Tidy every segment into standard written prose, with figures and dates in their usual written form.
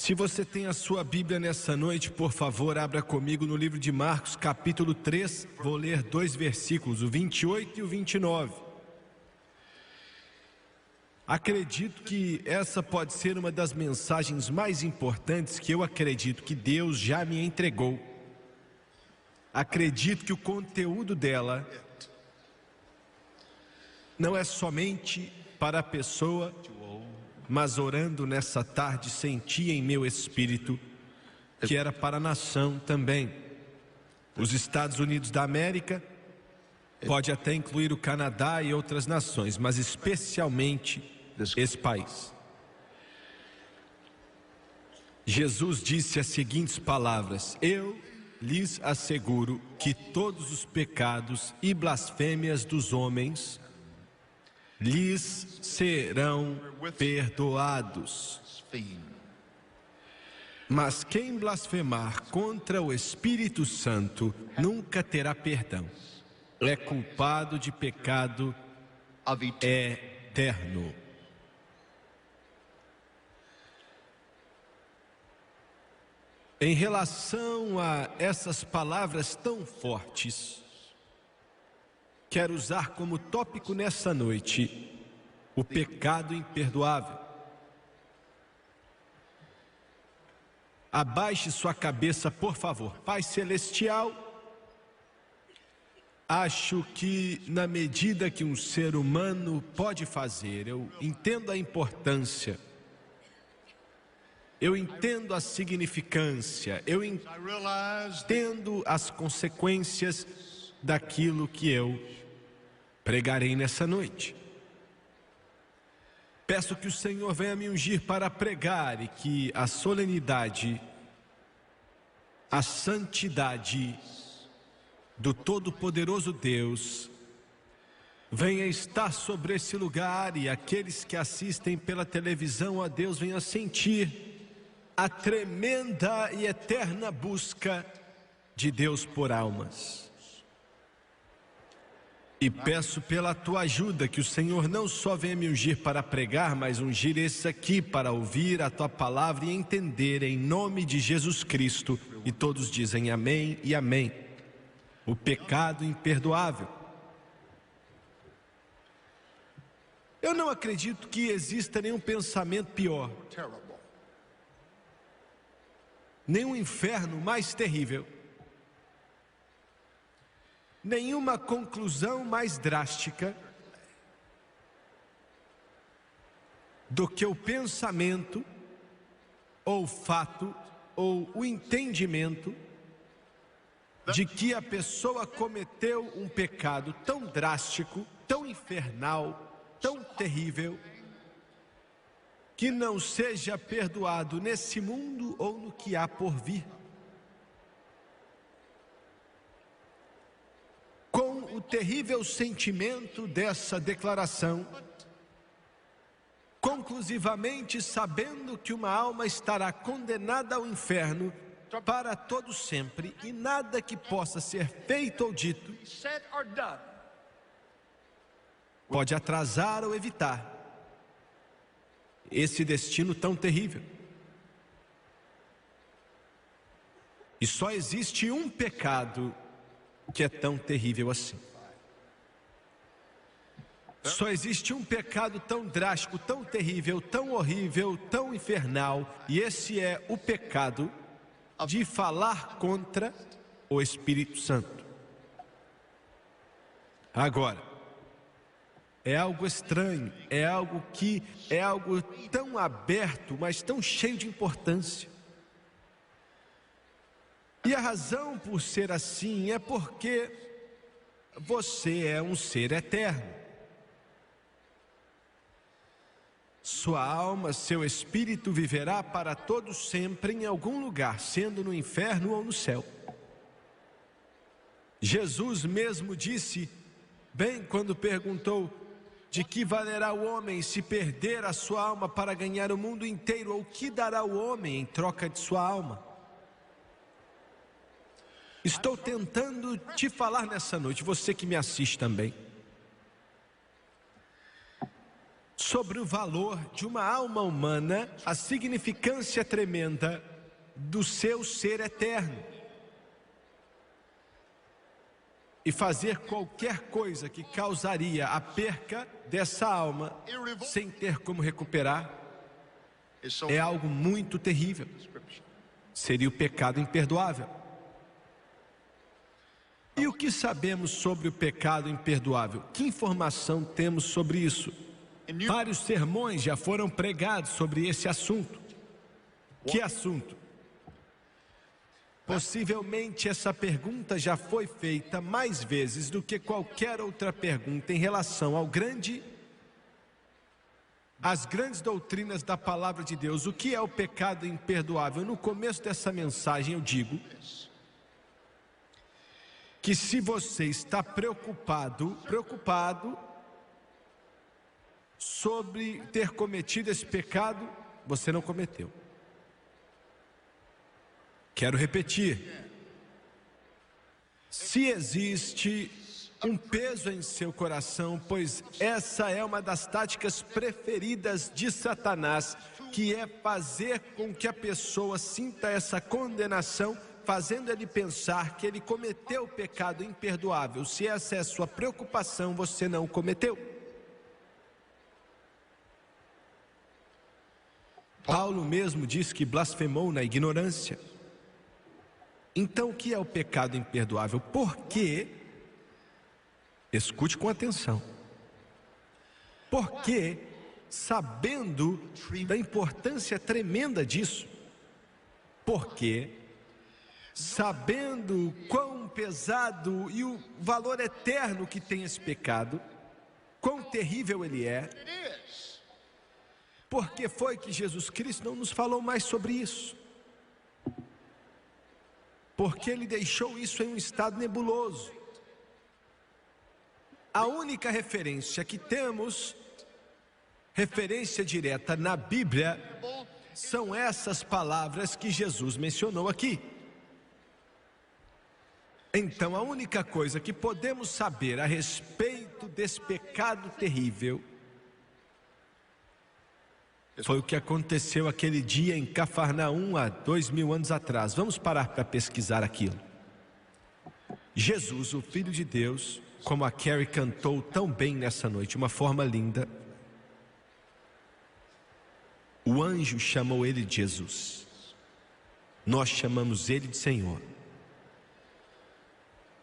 Se você tem a sua Bíblia nessa noite, por favor, abra comigo no livro de Marcos, capítulo 3. Vou ler 2 versículos, o 28 e o 29. Acredito que essa pode ser uma das mensagens mais importantes que eu acredito que Deus já me entregou. Acredito que o conteúdo dela não é somente para a pessoa, mas orando nessa tarde senti em meu espírito que era para a nação também. Os Estados Unidos da América, pode até incluir o Canadá e outras nações, mas especialmente esse país. Jesus disse as seguintes palavras: eu lhes asseguro que todos os pecados e blasfêmias dos homens lhes serão perdoados. Mas quem blasfemar contra o Espírito Santo nunca terá perdão. É culpado de pecado eterno. Em relação a essas palavras tão fortes, quero usar como tópico nessa noite o pecado imperdoável. Abaixe sua cabeça, por favor. Pai Celestial, acho que na medida que um ser humano pode fazer, eu entendo a importância, eu entendo a significância, eu entendo as consequências daquilo que eu pregarei nessa noite. Peço que o Senhor venha me ungir para pregar e que a solenidade, a santidade do Todo-Poderoso Deus venha estar sobre esse lugar e aqueles que assistem pela televisão a Deus venham sentir a tremenda e eterna busca de Deus por almas. E peço pela tua ajuda que o Senhor não só venha me ungir para pregar, mas ungir esse aqui para ouvir a tua palavra e entender em nome de Jesus Cristo. E todos dizem amém e amém. O pecado imperdoável. Eu não acredito que exista nenhum pensamento pior, nenhum inferno mais terrível, nenhuma conclusão mais drástica do que o pensamento, ou o fato, ou o entendimento de que a pessoa cometeu um pecado tão drástico, tão infernal, tão terrível, que não seja perdoado nesse mundo ou no que há por vir. Com o terrível sentimento dessa declaração, conclusivamente sabendo que uma alma estará condenada ao inferno para todo sempre e nada que possa ser feito ou dito pode atrasar ou evitar esse destino tão terrível. E só existe um pecado que é tão terrível assim. Só existe um pecado tão drástico, tão terrível, tão horrível, tão infernal, e esse é o pecado de falar contra o Espírito Santo. Agora, é algo estranho, é algo tão aberto, mas tão cheio de importância. E a razão por ser assim é porque você é um ser eterno. Sua alma, seu espírito viverá para todo sempre em algum lugar, sendo no inferno ou no céu. Jesus mesmo disse, bem, quando perguntou: de que valerá o homem se perder a sua alma para ganhar o mundo inteiro? Ou que dará o homem em troca de sua alma? Estou tentando te falar nessa noite, você que me assiste também, sobre o valor de uma alma humana, a significância tremenda do seu ser eterno. E fazer qualquer coisa que causaria a perca dessa alma sem ter como recuperar é algo muito terrível. Seria o pecado imperdoável. E o que sabemos sobre o pecado imperdoável? Que informação temos sobre isso? Vários sermões já foram pregados sobre esse assunto. Que assunto? Possivelmente essa pergunta já foi feita mais vezes do que qualquer outra pergunta em relação às grandes doutrinas da palavra de Deus. O que é o pecado imperdoável? No começo dessa mensagem eu digo que se você está preocupado sobre ter cometido esse pecado, você não cometeu. Quero repetir. Se existe um peso em seu coração, pois essa é uma das táticas preferidas de Satanás, que é fazer com que a pessoa sinta essa condenação, fazendo ele pensar que ele cometeu o pecado imperdoável. Se essa é a sua preocupação, você não cometeu. Paulo mesmo diz que blasfemou na ignorância. Então, o que é o pecado imperdoável? Porque, escute com atenção, porque, sabendo da importância tremenda disso, porque, sabendo quão pesado e o valor eterno que tem esse pecado, quão terrível ele é, porque foi que Jesus Cristo não nos falou mais sobre isso? Porque ele deixou isso em um estado nebuloso. A única referência que temos, referência direta na Bíblia, são essas palavras que Jesus mencionou aqui. Então, a única coisa que podemos saber a respeito desse pecado terrível foi o que aconteceu aquele dia em Cafarnaum há 2000 anos atrás. Vamos parar para pesquisar aquilo. Jesus, o Filho de Deus, como a Carrie cantou tão bem nessa noite, uma forma linda. O anjo chamou ele de Jesus. Nós chamamos ele de Senhor.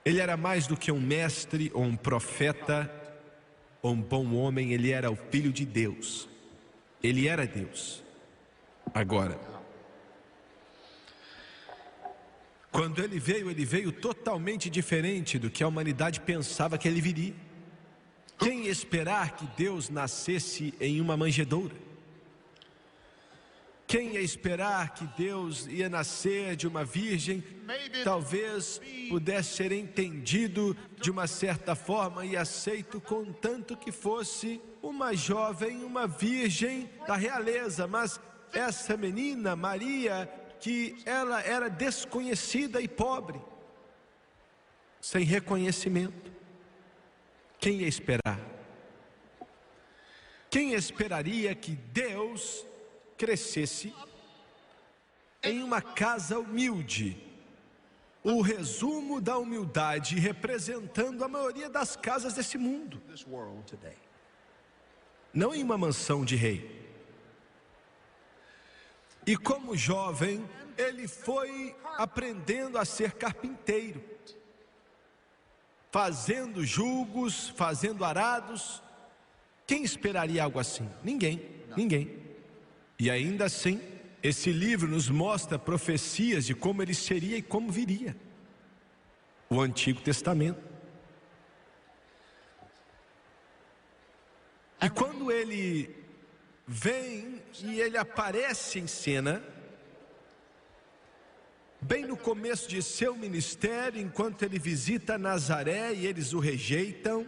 Ele era mais do que um mestre ou um profeta ou um bom homem, ele era o Filho de Deus. Ele era Deus. Agora, quando ele veio totalmente diferente do que a humanidade pensava que ele viria. Quem ia esperar que Deus nascesse em uma manjedoura? Quem ia esperar que Deus ia nascer de uma virgem? Talvez pudesse ser entendido de uma certa forma e aceito, contanto que fosse uma jovem, uma virgem da realeza. Mas essa menina, Maria, que ela era desconhecida e pobre, sem reconhecimento, quem ia esperar? Quem esperaria que Deus crescesse em uma casa humilde? O resumo da humildade representando a maioria das casas desse mundo. Não em uma mansão de rei. E como jovem, ele foi aprendendo a ser carpinteiro, fazendo julgos, fazendo arados. Quem esperaria algo assim? Ninguém. E ainda assim, esse livro nos mostra profecias de como ele seria e como viria. O Antigo Testamento. E quando ele vem e ele aparece em cena, bem no começo de seu ministério, enquanto ele visita Nazaré e eles o rejeitam,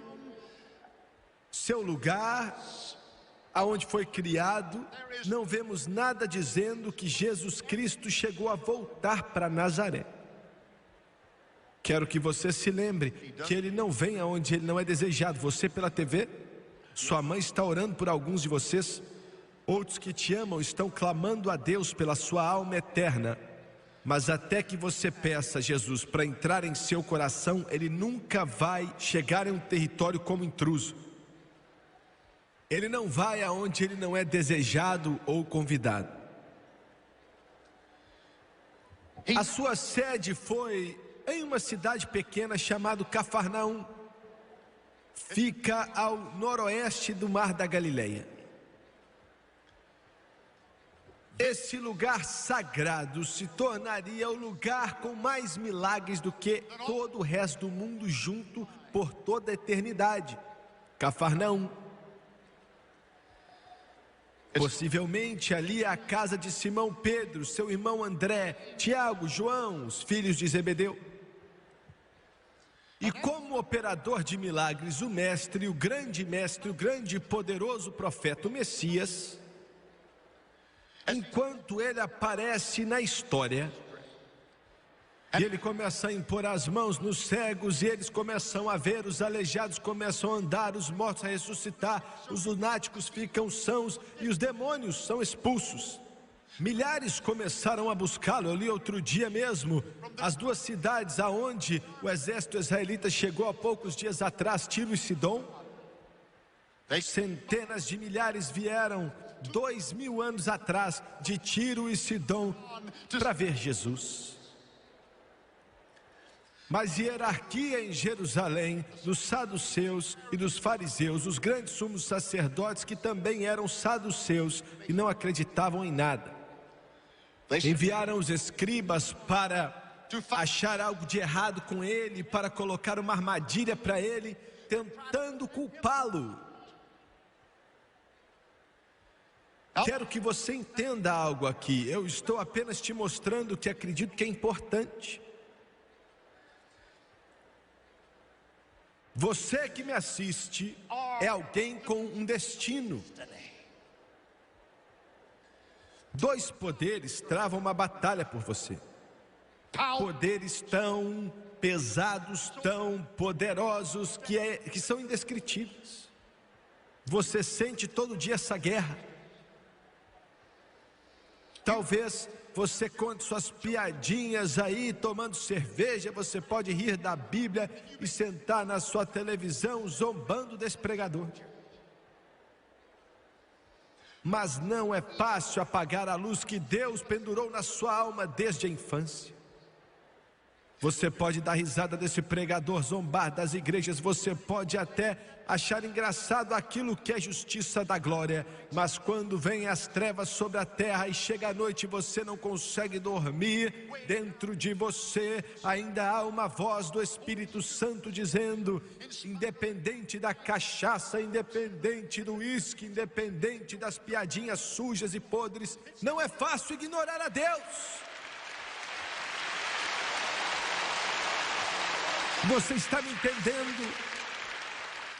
seu lugar, aonde foi criado, não vemos nada dizendo que Jesus Cristo chegou a voltar para Nazaré. Quero que você se lembre que ele não vem aonde ele não é desejado. Você pela TV Sua mãe está orando por alguns de vocês. Outros que te amam estão clamando a Deus pela sua alma eterna. Mas até que você peça a Jesus para entrar em seu coração, Ele nunca vai chegar em um território como intruso. Ele não vai aonde Ele não é desejado ou convidado. A sua sede foi em uma cidade pequena chamada Cafarnaum. Fica ao noroeste do Mar da Galileia. Esse lugar sagrado se tornaria o lugar com mais milagres do que todo o resto do mundo junto por toda a eternidade. Cafarnaum. Possivelmente ali é a casa de Simão Pedro, seu irmão André, Tiago, João, os filhos de Zebedeu. E como operador de milagres, o mestre, o grande e poderoso profeta, o Messias, enquanto ele aparece na história, e ele começa a impor as mãos nos cegos, e eles começam a ver, os aleijados começam a andar, os mortos a ressuscitar, os lunáticos ficam sãos, e os demônios são expulsos. Milhares começaram a buscá-lo. Eu li outro dia mesmo, as duas cidades aonde o exército israelita chegou há poucos dias atrás, Tiro e Sidom. Centenas de milhares vieram 2000 anos atrás de Tiro e Sidom para ver Jesus. Mas hierarquia em Jerusalém, dos saduceus e dos fariseus, os grandes sumos sacerdotes que também eram saduceus e não acreditavam em nada. Enviaram os escribas para achar algo de errado com ele, para colocar uma armadilha para ele, tentando culpá-lo. Quero que você entenda algo aqui. Eu estou apenas te mostrando o que acredito que é importante. Você que me assiste é alguém com um destino. Dois poderes travam uma batalha por você. Poderes tão pesados, tão poderosos, que são indescritíveis. Você sente todo dia essa guerra. Talvez você conte suas piadinhas aí, tomando cerveja. Você pode rir da Bíblia e sentar na sua televisão zombando desse pregador. Mas não é fácil apagar a luz que Deus pendurou na sua alma desde a infância. Você pode dar risada desse pregador, zombar das igrejas, você pode até achar engraçado aquilo que é justiça da glória, mas quando vem as trevas sobre a terra e chega a noite e você não consegue dormir, dentro de você ainda há uma voz do Espírito Santo dizendo: independente da cachaça, independente do uísque, independente das piadinhas sujas e podres, não é fácil ignorar a Deus. Você está me entendendo?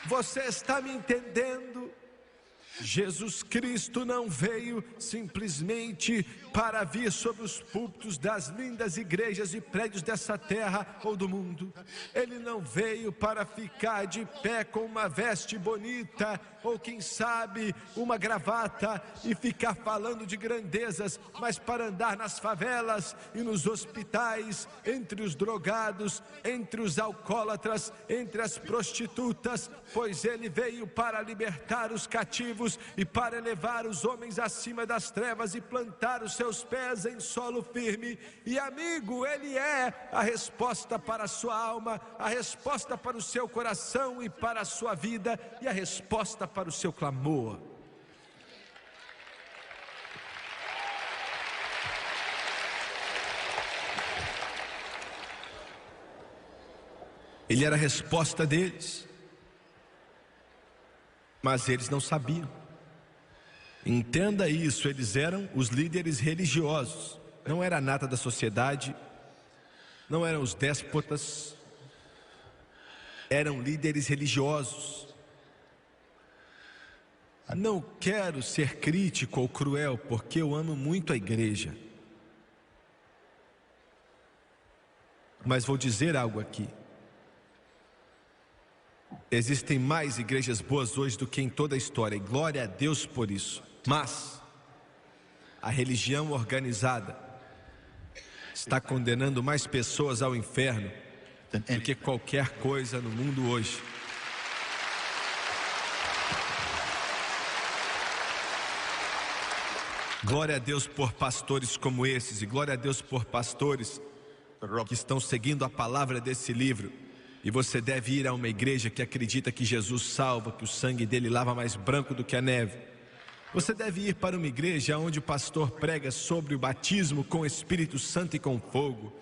Você está me entendendo? Jesus Cristo não veio simplesmente para vir sobre os púlpitos das lindas igrejas e prédios dessa terra ou do mundo. Ele não veio para ficar de pé com uma veste bonita ou quem sabe uma gravata e ficar falando de grandezas, mas para andar nas favelas e nos hospitais, entre os drogados, entre os alcoólatras, entre as prostitutas, pois ele veio para libertar os cativos e para elevar os homens acima das trevas e plantar os seus pés em solo firme. E amigo, ele é a resposta para a sua alma, a resposta para o seu coração e para a sua vida, e a resposta para o seu clamor. Ele era a resposta deles, mas eles não sabiam. Entenda isso, eles eram os líderes religiosos, não era a nata da sociedade, não eram os déspotas, eram líderes religiosos. Não quero ser crítico ou cruel, porque eu amo muito a igreja, mas vou dizer algo aqui. Existem mais igrejas boas hoje do que em toda a história, e glória a Deus por isso. Mas a religião organizada está condenando mais pessoas ao inferno do que qualquer coisa no mundo hoje. Glória a Deus por pastores como esses, e glória a Deus por pastores que estão seguindo a palavra desse livro. E você deve ir a uma igreja que acredita que Jesus salva, que o sangue dele lava mais branco do que a neve. Você deve ir para uma igreja onde o pastor prega sobre o batismo com o Espírito Santo e com fogo.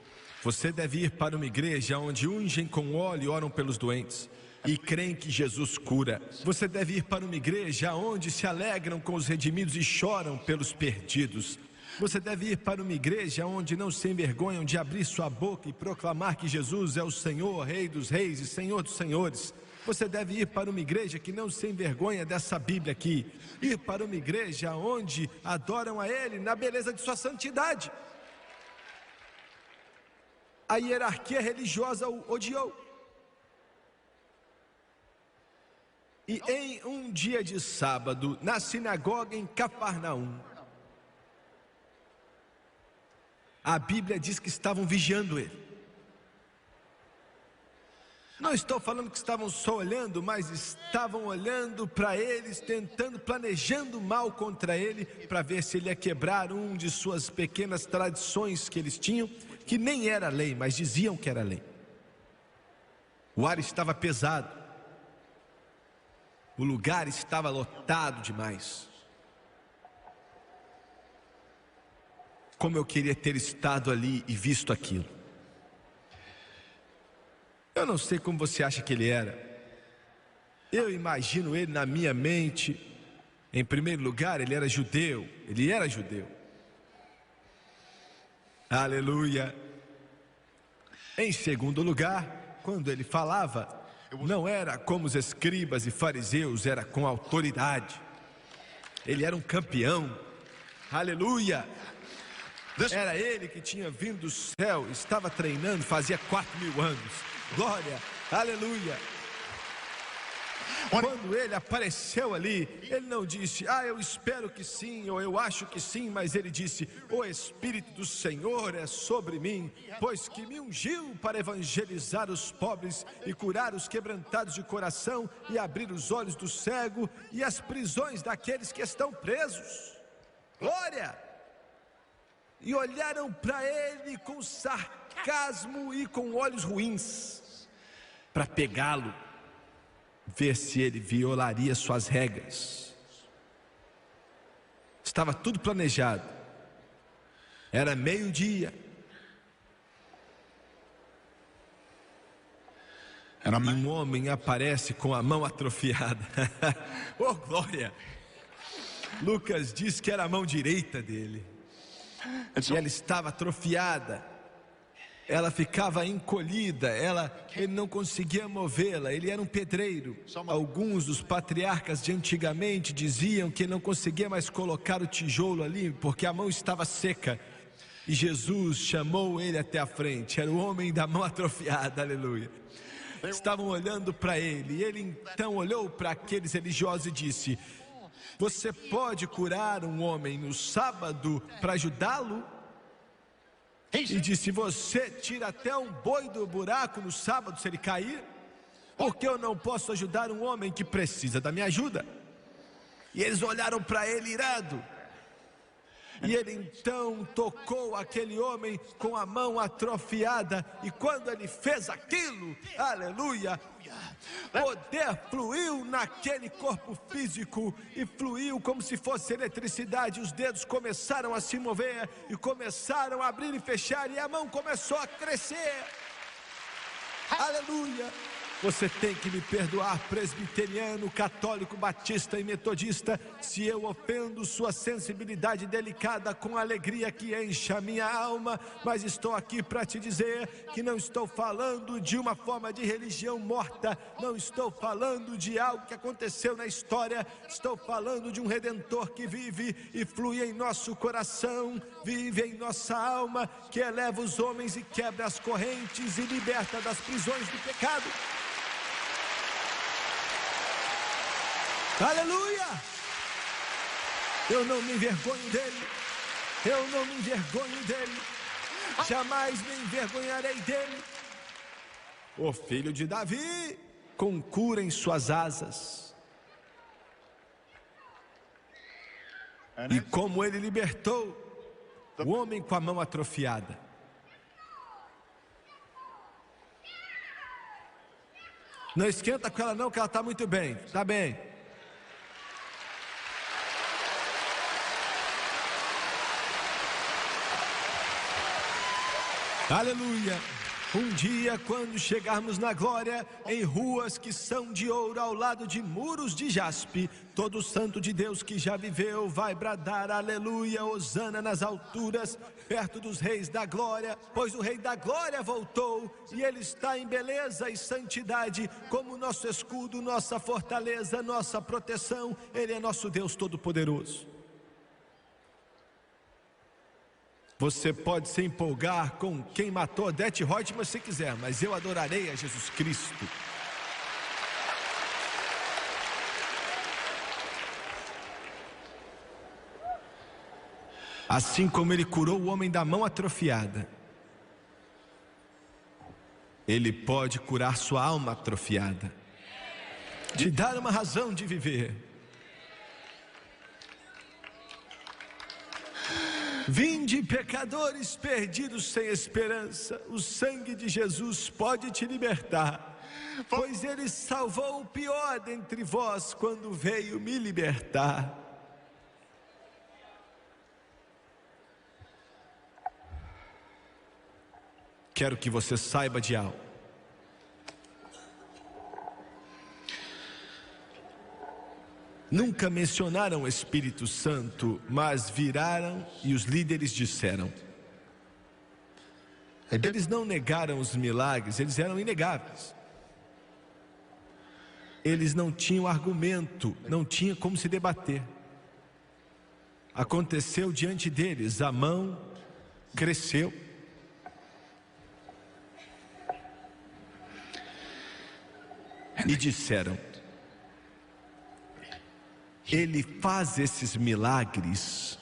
Você deve ir para uma igreja onde ungem com óleo e oram pelos doentes e creem que Jesus cura. Você deve ir para uma igreja onde se alegram com os redimidos e choram pelos perdidos. Você deve ir para uma igreja onde não se envergonham de abrir sua boca e proclamar que Jesus é o Senhor, Rei dos Reis e Senhor dos Senhores. Você deve ir para uma igreja que não se envergonha dessa Bíblia aqui. Ir para uma igreja onde adoram a Ele na beleza de sua santidade. A hierarquia religiosa o odiou. E em um dia de sábado, na sinagoga em Cafarnaum, a Bíblia diz que estavam vigiando ele. Não estou falando que estavam só olhando, mas estavam olhando para eles, tentando, planejando mal contra ele, para ver se ele ia quebrar um de suas pequenas tradições que eles tinham, que nem era lei, mas diziam que era lei. O ar estava pesado, o lugar estava lotado demais. Como eu queria ter estado ali e visto aquilo. Eu não sei como você acha que ele era. Eu imagino ele na minha mente. Em primeiro lugar, ele era judeu. Ele era judeu. Aleluia. Em segundo lugar, quando ele falava, não era como os escribas e fariseus, era com autoridade. Ele era um campeão. Aleluia. Era ele que tinha vindo do céu, estava treinando, fazia 4.000 anos. Glória, aleluia. Quando ele apareceu ali, ele não disse, eu espero que sim, ou eu acho que sim, mas ele disse, o Espírito do Senhor é sobre mim, pois que me ungiu para evangelizar os pobres e curar os quebrantados de coração e abrir os olhos do cego e as prisões daqueles que estão presos. Glória! E olharam para ele com sarcasmo e com olhos ruins, para pegá-lo, ver se ele violaria suas regras. Estava tudo planejado. Era meio-dia. E um homem aparece com a mão atrofiada. Oh, glória! Lucas diz que era a mão direita dele. E ela estava atrofiada. Ela ficava encolhida, ele não conseguia movê-la. Ele era um pedreiro. Alguns dos patriarcas de antigamente diziam que não conseguia mais colocar o tijolo ali, porque a mão estava seca. E Jesus chamou ele até a frente. Era o homem da mão atrofiada, aleluia. Estavam olhando para ele, e ele então olhou para aqueles religiosos e disse, você pode curar um homem no sábado para ajudá-lo? E disse, você tira até um boi do buraco no sábado se ele cair? Porque eu não posso ajudar um homem que precisa da minha ajuda? E eles olharam para ele irado. E ele então tocou aquele homem com a mão atrofiada. E quando ele fez aquilo, aleluia, poder fluiu naquele corpo físico. E fluiu como se fosse eletricidade. Os dedos começaram a se mover e começaram a abrir e fechar. E a mão começou a crescer. Aleluia. Você tem que me perdoar, presbiteriano, católico, batista e metodista, se eu ofendo sua sensibilidade delicada com a alegria que enche a minha alma, mas estou aqui para te dizer que não estou falando de uma forma de religião morta, não estou falando de algo que aconteceu na história, estou falando de um Redentor que vive e flui em nosso coração, vive em nossa alma, que eleva os homens e quebra as correntes e liberta das prisões do pecado. Aleluia! Eu não me envergonho dele. Eu não me envergonho dele. Jamais me envergonharei dele. O filho de Davi, com cura em suas asas. E como ele libertou o homem com a mão atrofiada. Não esquenta com ela não, que ela está muito bem. Está bem. Aleluia. Um dia, quando chegarmos na glória, em ruas que são de ouro, ao lado de muros de jaspe, todo santo de Deus que já viveu vai bradar aleluia, hosana nas alturas, perto dos reis da glória, pois o rei da glória voltou, e ele está em beleza e santidade, como nosso escudo, nossa fortaleza, nossa proteção. Ele é nosso Deus Todo-Poderoso. Você pode se empolgar com quem matou Odete Reutemann se quiser, mas eu adorarei a Jesus Cristo. Assim como ele curou o homem da mão atrofiada, ele pode curar sua alma atrofiada, te dar uma razão de viver. Vinde, pecadores perdidos sem esperança, o sangue de Jesus pode te libertar, pois ele salvou o pior dentre vós quando veio me libertar. Quero que você saiba de algo. Nunca mencionaram o Espírito Santo, mas viraram e os líderes disseram. Eles não negaram os milagres, eles eram inegáveis. Eles não tinham argumento, não tinha como se debater. Aconteceu diante deles, a mão cresceu. E disseram: ele faz esses milagres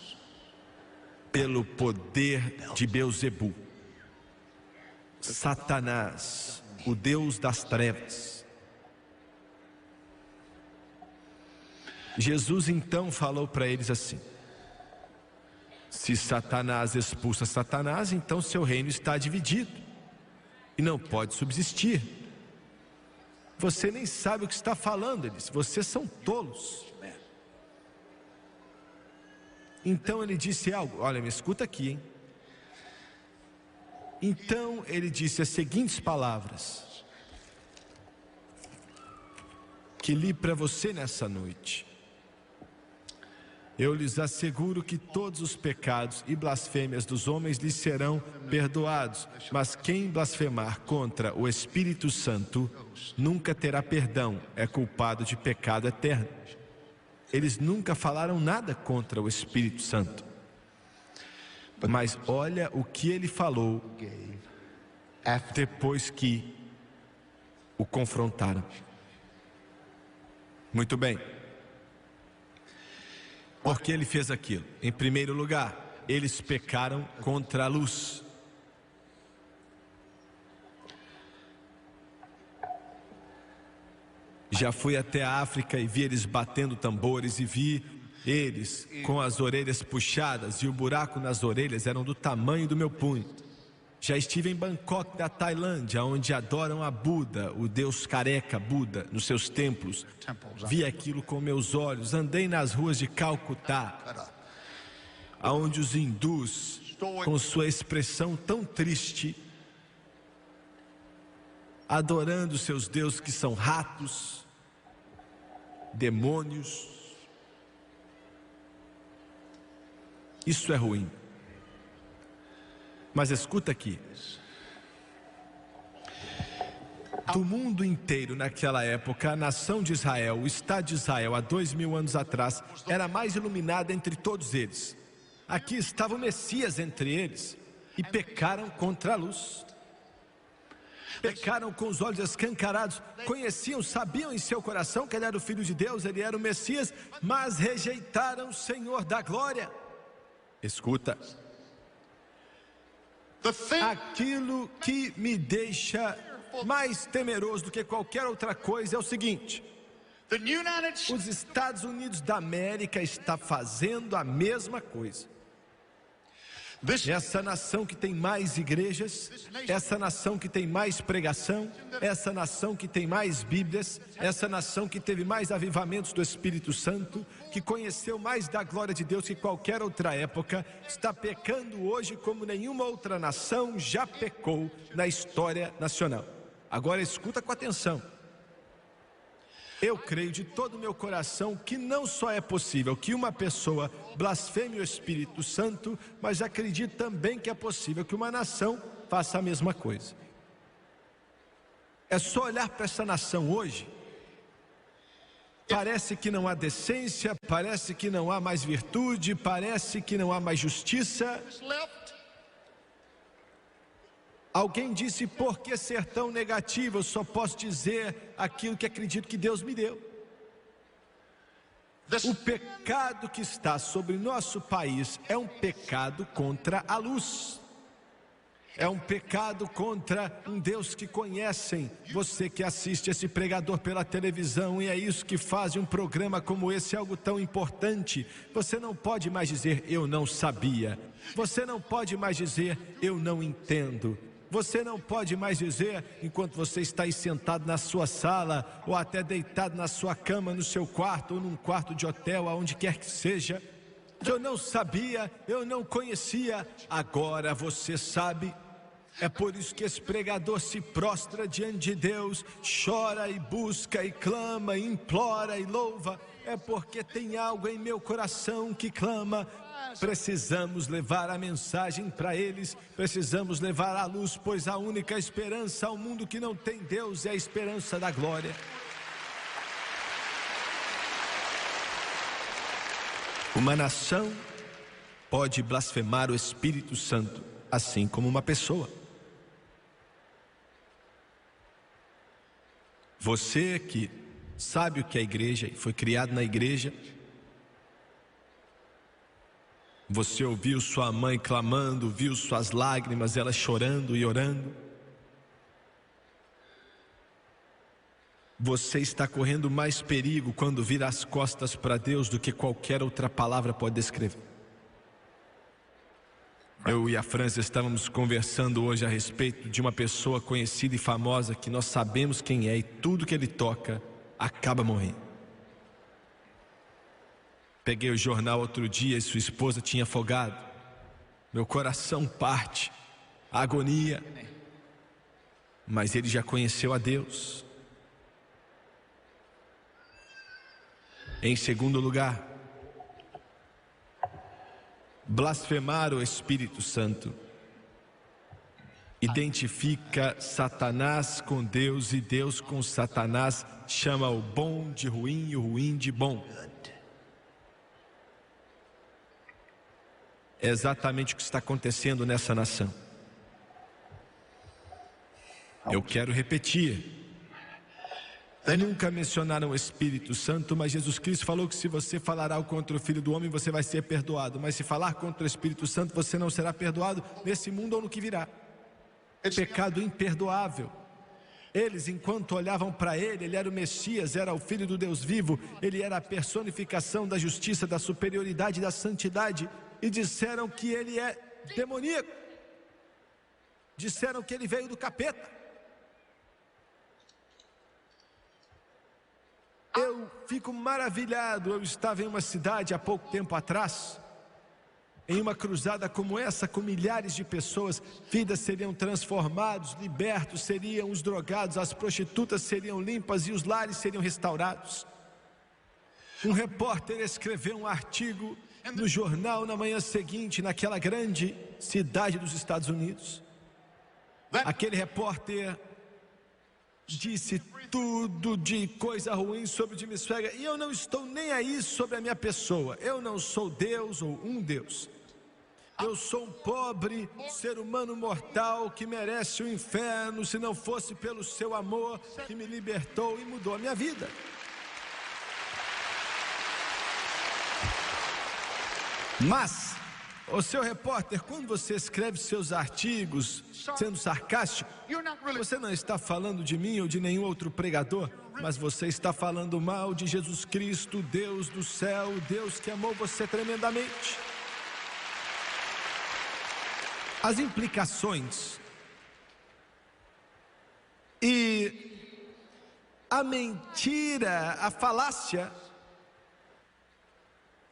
pelo poder de Beelzebu, Satanás, o Deus das trevas. Jesus então falou para eles assim: se Satanás expulsa Satanás, então seu reino está dividido e não pode subsistir. Você nem sabe o que está falando, ele disse, vocês são tolos. Então ele disse algo, olha, me escuta aqui, hein? Então ele disse as seguintes palavras, que li para você nessa noite. Eu lhes asseguro que todos os pecados e blasfêmias dos homens lhes serão perdoados, mas quem blasfemar contra o Espírito Santo nunca terá perdão, é culpado de pecado eterno. Eles nunca falaram nada contra o Espírito Santo. Mas olha o que ele falou depois que o confrontaram. Muito bem. Por que ele fez aquilo? Em primeiro lugar, eles pecaram contra a luz. Já fui até a África e vi eles batendo tambores e vi eles com as orelhas puxadas e o buraco nas orelhas eram do tamanho do meu punho. Já estive em Bangkok, da Tailândia, onde adoram a Buda, o deus careca Buda, nos seus templos. Vi aquilo com meus olhos. Andei nas ruas de Calcutá, onde os hindus, com sua expressão tão triste, adorando seus deuses que são ratos, demônios. Isso é ruim. Mas escuta aqui. Do mundo inteiro naquela época, a nação de Israel, o Estado de Israel, há 2000 anos atrás, era a mais iluminada entre todos eles. Aqui estava o Messias entre eles e pecaram contra a luz. pecaram com os olhos escancarados, conheciam, sabiam em seu coração que ele era o Filho de Deus, ele era o Messias, mas rejeitaram o Senhor da glória. Escuta, aquilo que me deixa mais temeroso do que qualquer outra coisa é o seguinte: os Estados Unidos da América está fazendo a mesma coisa. Essa nação que tem mais igrejas, essa nação que tem mais pregação, essa nação que tem mais Bíblias, essa nação que teve mais avivamentos do Espírito Santo, que conheceu mais da glória de Deus que qualquer outra época, está pecando hoje como nenhuma outra nação já pecou na história nacional. Agora escuta com atenção. Eu creio de todo o meu coração que não só é possível que uma pessoa blasfeme o Espírito Santo, mas acredito também que é possível que uma nação faça a mesma coisa. É só olhar para essa nação hoje. Parece que não há decência, parece que não há mais virtude, parece que não há mais justiça. Alguém disse: por que ser tão negativo? Eu só posso dizer aquilo que acredito que Deus me deu. O pecado que está sobre nosso país é um pecado contra a luz. É um pecado contra um Deus que conhecem. Você que assiste esse pregador pela televisão, e é isso que faz um programa como esse algo tão importante. Você não pode mais dizer: eu não sabia. Você não pode mais dizer: eu não entendo. Você não pode mais dizer, enquanto você está aí sentado na sua sala, ou até deitado na sua cama, no seu quarto, ou num quarto de hotel, aonde quer que seja: eu não sabia, eu não conhecia. Agora você sabe. É por isso que esse pregador se prostra diante de Deus, chora e busca e clama, e implora e louva. É porque tem algo em meu coração que clama. Precisamos levar a mensagem para eles, precisamos levar a luz, pois a única esperança ao mundo que não tem Deus é a esperança da glória. Uma nação pode blasfemar o Espírito Santo, assim como uma pessoa. Você que sabe o que é a igreja e foi criado na igreja, você ouviu sua mãe clamando, viu suas lágrimas, ela chorando e orando. Você está correndo mais perigo quando vira as costas para Deus do que qualquer outra palavra pode descrever. Eu e a França estávamos conversando hoje a respeito de uma pessoa conhecida e famosa que nós sabemos quem é, e tudo que ele toca acaba morrendo. Peguei o jornal outro dia e sua esposa tinha afogado. Meu coração parte, agonia. Mas ele já conheceu a Deus. Em segundo lugar, blasfemar o Espírito Santo identifica Satanás com Deus e Deus com Satanás, chama o bom de ruim e o ruim de bom. É exatamente o que está acontecendo nessa nação. Eu quero repetir. Nunca mencionaram o Espírito Santo, mas Jesus Cristo falou que se você falar algo contra o Filho do Homem, você vai ser perdoado. Mas se falar contra o Espírito Santo, você não será perdoado nesse mundo ou no que virá. Pecado imperdoável. Eles, enquanto olhavam para ele, ele era o Messias, era o Filho do Deus vivo, ele era a personificação da justiça, da superioridade e da santidade, e disseram que ele é demoníaco. Disseram que ele veio do capeta. Eu fico maravilhado. Eu estava em uma cidade há pouco tempo atrás, em uma cruzada como essa, com milhares de pessoas. Vidas seriam transformados, libertos seriam os drogados, as prostitutas seriam limpas e os lares seriam restaurados. Um repórter escreveu um artigo no jornal na manhã seguinte, naquela grande cidade dos Estados Unidos. Aquele repórter disse tudo de coisa ruim sobre o Jimmy Swaggart, e eu não estou nem aí sobre a minha pessoa. Eu não sou Deus ou um Deus. Eu sou um pobre ser humano mortal que merece o inferno se não fosse pelo seu amor que me libertou e mudou a minha vida. Mas, o seu repórter, quando você escreve seus artigos sendo sarcástico, você não está falando de mim ou de nenhum outro pregador, mas você está falando mal de Jesus Cristo, Deus do céu, Deus que amou você tremendamente. As implicações e a mentira, a falácia,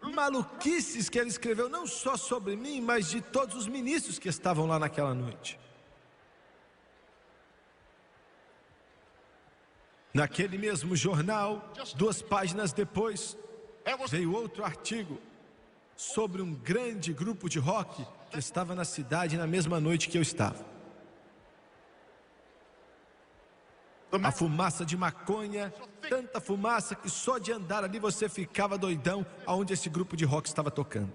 maluquices que ele escreveu não só sobre mim, mas de todos os ministros que estavam lá naquela noite. Naquele mesmo jornal, 2 páginas depois, veio outro artigo sobre um grande grupo de rock que estava na cidade na mesma noite que eu estava. A fumaça de maconha, tanta fumaça que só de andar ali você ficava doidão aonde esse grupo de rock estava tocando.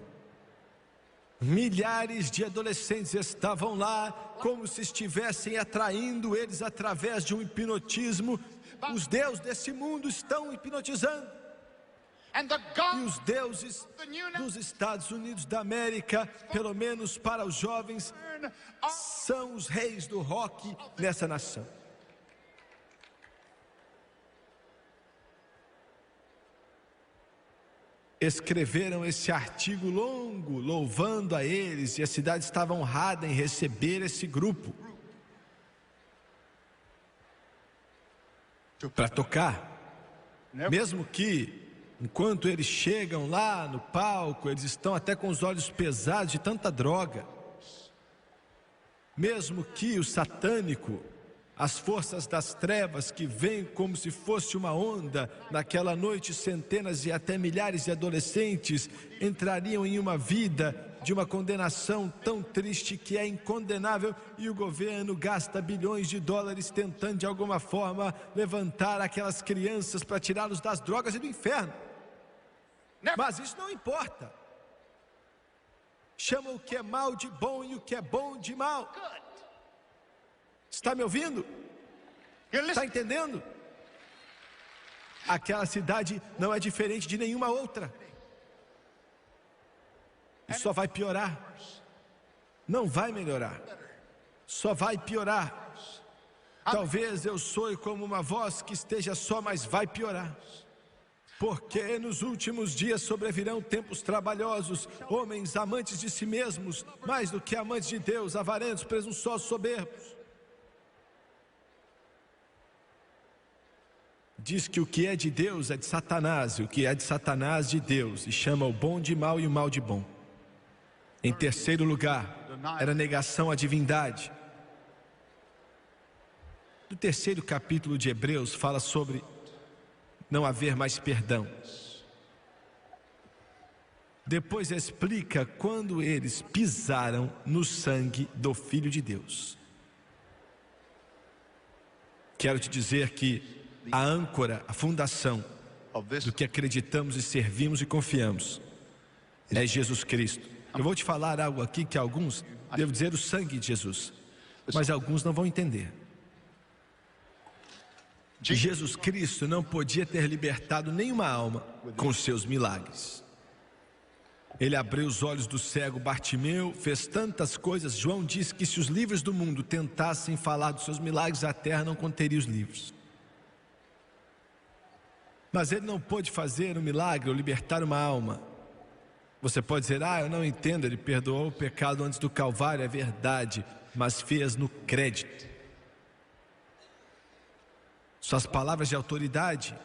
Milhares de adolescentes estavam lá como se estivessem atraindo eles através de um hipnotismo. Os deuses desse mundo estão hipnotizando. E os deuses dos Estados Unidos da América, pelo menos para os jovens, são os reis do rock nessa nação. Escreveram esse artigo longo, louvando a eles, e a cidade estava honrada em receber esse grupo para tocar. Mesmo que, enquanto eles chegam lá no palco, eles estão até com os olhos pesados de tanta droga. Mesmo que o satânico, as forças das trevas que vêm como se fosse uma onda, naquela noite centenas e até milhares de adolescentes entrariam em uma vida de uma condenação tão triste que é incondenável, e o governo gasta bilhões de dólares tentando de alguma forma levantar aquelas crianças para tirá-los das drogas e do inferno. Mas isso não importa. Chama o que é mal de bom e o que é bom de mal. Está me ouvindo? Está entendendo? Aquela cidade não é diferente de nenhuma outra. E só vai piorar. Não vai melhorar. Só vai piorar. Talvez eu soe como uma voz que esteja só, mas vai piorar. Porque nos últimos dias sobrevirão tempos trabalhosos, homens amantes de si mesmos, mais do que amantes de Deus, avarentos, presunçosos, soberbos. Diz que o que é de Deus é de Satanás, e o que é de Satanás de Deus, e chama o bom de mal e o mal de bom. Em terceiro lugar, era negação à divindade. No terceiro capítulo de Hebreus fala sobre não haver mais perdão. Depois explica quando eles pisaram no sangue do Filho de Deus. Quero te dizer que a âncora, a fundação do que acreditamos e servimos e confiamos é Jesus Cristo. Eu vou te falar algo aqui que alguns, devo dizer o sangue de Jesus, mas alguns não vão entender. Jesus Cristo não podia ter libertado nenhuma alma com seus milagres. Ele abriu os olhos do cego Bartimeu, fez tantas coisas. João diz que se os livros do mundo tentassem falar dos seus milagres, a terra não conteria os livros. Mas ele não pôde fazer um milagre ou libertar uma alma. Você pode dizer, eu não entendo, ele perdoou o pecado antes do Calvário, é verdade, mas fez no crédito. Suas palavras de autoridade,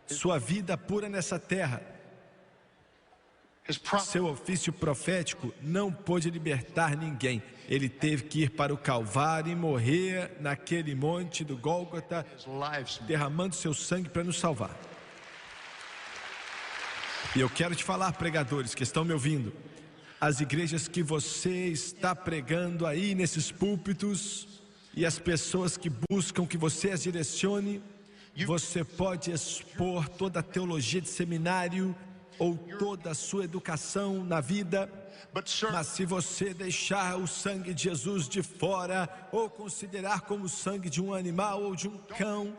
sua vida pura nessa terra, seu ofício profético não pôde libertar ninguém. Ele teve que ir para o Calvário e morrer naquele monte do Gólgota, derramando seu sangue para nos salvar. E eu quero te falar, pregadores que estão me ouvindo, as igrejas que você está pregando aí nesses púlpitos e as pessoas que buscam que você as direcione, você pode expor toda a teologia de seminário ou toda a sua educação na vida, Mas se você deixar o sangue de Jesus de fora, ou considerar como o sangue de um animal ou de um cão,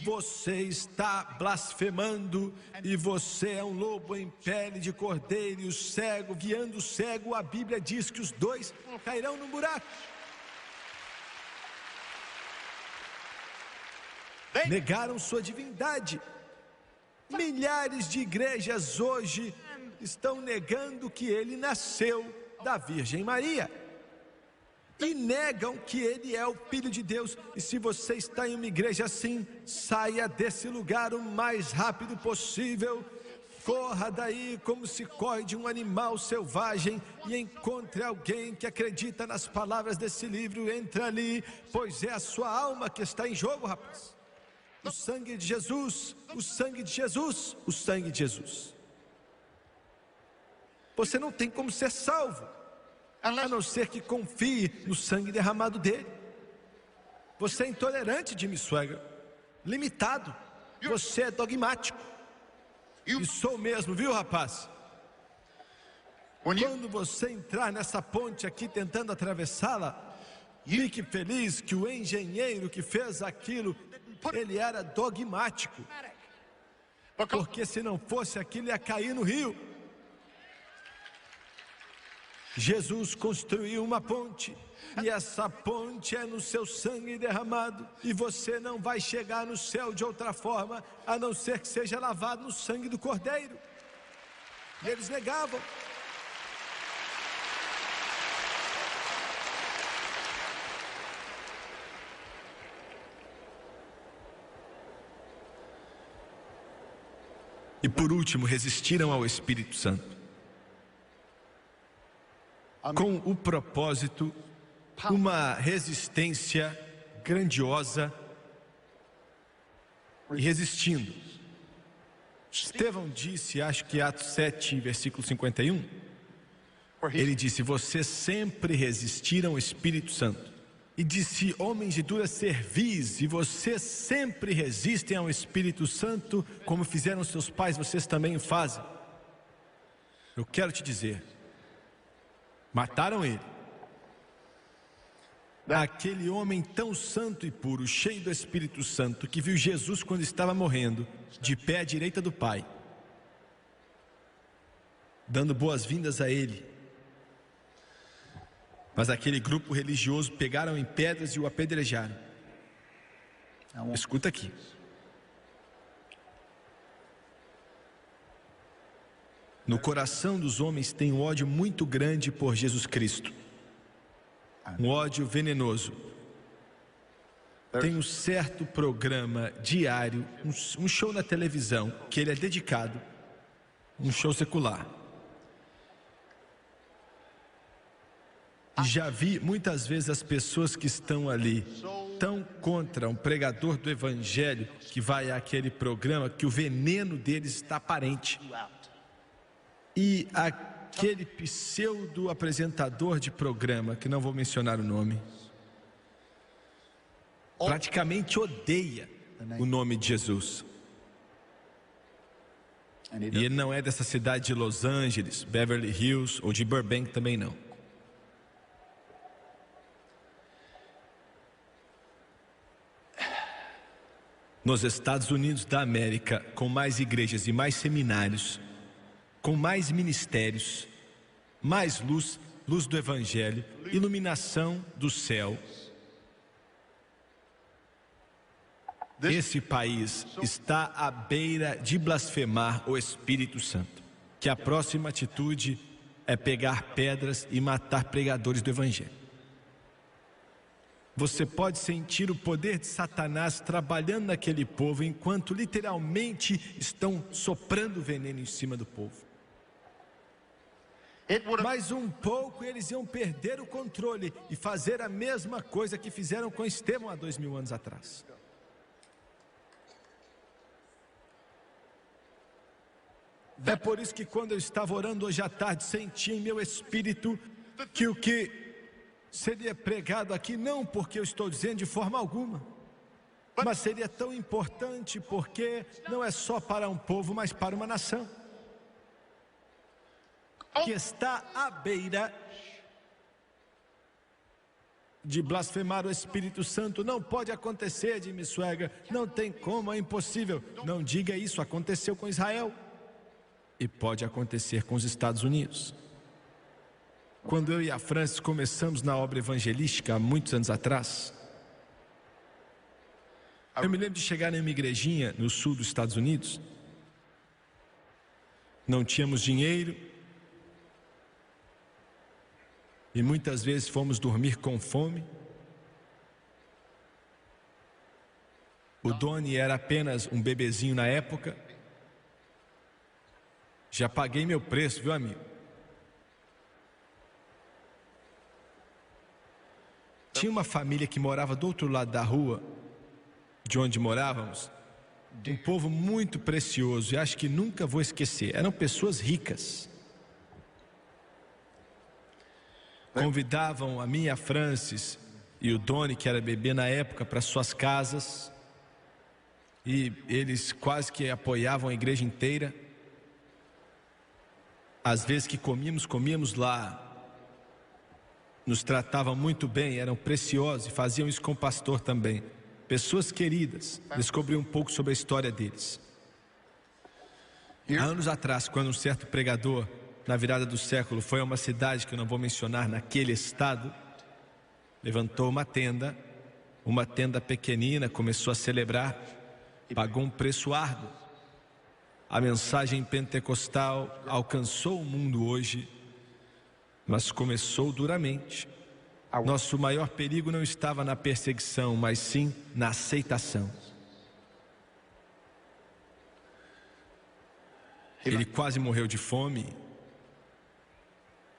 você está blasfemando, e você é um lobo em pele de cordeiro, e o cego guiando o cego. A Bíblia diz que os dois cairão no buraco. Negaram sua divindade. Milhares de igrejas hoje estão negando que ele nasceu da Virgem Maria, e negam que ele é o Filho de Deus. E se você está em uma igreja assim, saia desse lugar o mais rápido possível. Corra daí como se corre de um animal selvagem, e encontre alguém que acredita nas palavras desse livro. Entre ali, pois é a sua alma que está em jogo, rapaz. O sangue de Jesus, o sangue de Jesus, o sangue de Jesus. Você não tem como ser salvo, a não ser que confie no sangue derramado dele. Você é intolerante, Jimmy Swaggart, limitado. Você é dogmático. E sou mesmo, viu, rapaz? Quando você entrar nessa ponte aqui tentando atravessá-la, fique feliz que o engenheiro que fez aquilo, ele era dogmático. Porque se não fosse aquilo, ia cair no rio. Jesus construiu uma ponte, e essa ponte é no seu sangue derramado, e você não vai chegar no céu de outra forma, a não ser que seja lavado no sangue do Cordeiro. E eles negavam. E por último, resistiram ao Espírito Santo, com o propósito, uma resistência grandiosa, e resistindo. Estevão disse, acho que Atos 7, versículo 51, ele disse: vocês sempre resistiram ao Espírito Santo. E disse: homens de dura cerviz, e vocês sempre resistem ao Espírito Santo, como fizeram seus pais, vocês também o fazem. Eu quero te dizer, mataram ele. Aquele homem tão santo e puro, cheio do Espírito Santo, que viu Jesus quando estava morrendo, de pé à direita do Pai, dando boas-vindas a ele. Mas aquele grupo religioso pegaram em pedras e o apedrejaram. Escuta aqui. No coração dos homens tem um ódio muito grande por Jesus Cristo. Um ódio venenoso. Tem um certo programa diário, um show na televisão, que ele é dedicado, um show secular. Já vi muitas vezes as pessoas que estão ali tão contra um pregador do evangelho que vai àquele programa, que o veneno deles está aparente. E aquele pseudo apresentador de programa, que não vou mencionar o nome, praticamente odeia o nome de Jesus. E ele não é dessa cidade de Los Angeles, Beverly Hills ou de Burbank também não. Nos Estados Unidos da América, com mais igrejas e mais seminários, com mais ministérios, mais luz, luz do Evangelho, iluminação do céu. Esse país está à beira de blasfemar o Espírito Santo, que a próxima atitude é pegar pedras e matar pregadores do Evangelho. Você pode sentir o poder de Satanás trabalhando naquele povo, enquanto literalmente estão soprando veneno em cima do povo. Mais um pouco eles iam perder o controle e fazer a mesma coisa que fizeram com Estevão há 2000 anos atrás. É por isso que quando eu estava orando hoje à tarde, senti em meu espírito que o que seria pregado aqui, não porque eu estou dizendo de forma alguma, mas seria tão importante porque não é só para um povo, mas para uma nação. que está à beira de blasfemar o Espírito Santo. Não pode acontecer, Jimmy Swaggart. Não tem como, é impossível. Não diga isso, aconteceu com Israel. E pode acontecer com os Estados Unidos. Quando eu e a Francis começamos na obra evangelística há muitos anos atrás, eu me lembro de chegar em uma igrejinha no sul dos Estados Unidos. Não tínhamos dinheiro e muitas vezes fomos dormir com fome. O Donnie era apenas um bebezinho na época. Já paguei meu preço, viu, amigo? Tinha uma família que morava do outro lado da rua, de onde morávamos, um povo muito precioso, e acho que nunca vou esquecer. Eram pessoas ricas. Convidavam a mim, a Francis e o Donnie, que era bebê na época, para suas casas, e eles quase que apoiavam a igreja inteira. Às vezes que comíamos lá. Nos tratavam muito bem, eram preciosos e faziam isso com o pastor também. Pessoas queridas. Descobri um pouco sobre a história deles. Há anos atrás, quando um certo pregador, na virada do século, foi a uma cidade que eu não vou mencionar naquele estado, levantou uma tenda pequenina, começou a celebrar, pagou um preço árduo. A mensagem pentecostal alcançou o mundo hoje, mas começou duramente. Nosso maior perigo não estava na perseguição, mas sim na aceitação. Ele quase morreu de fome.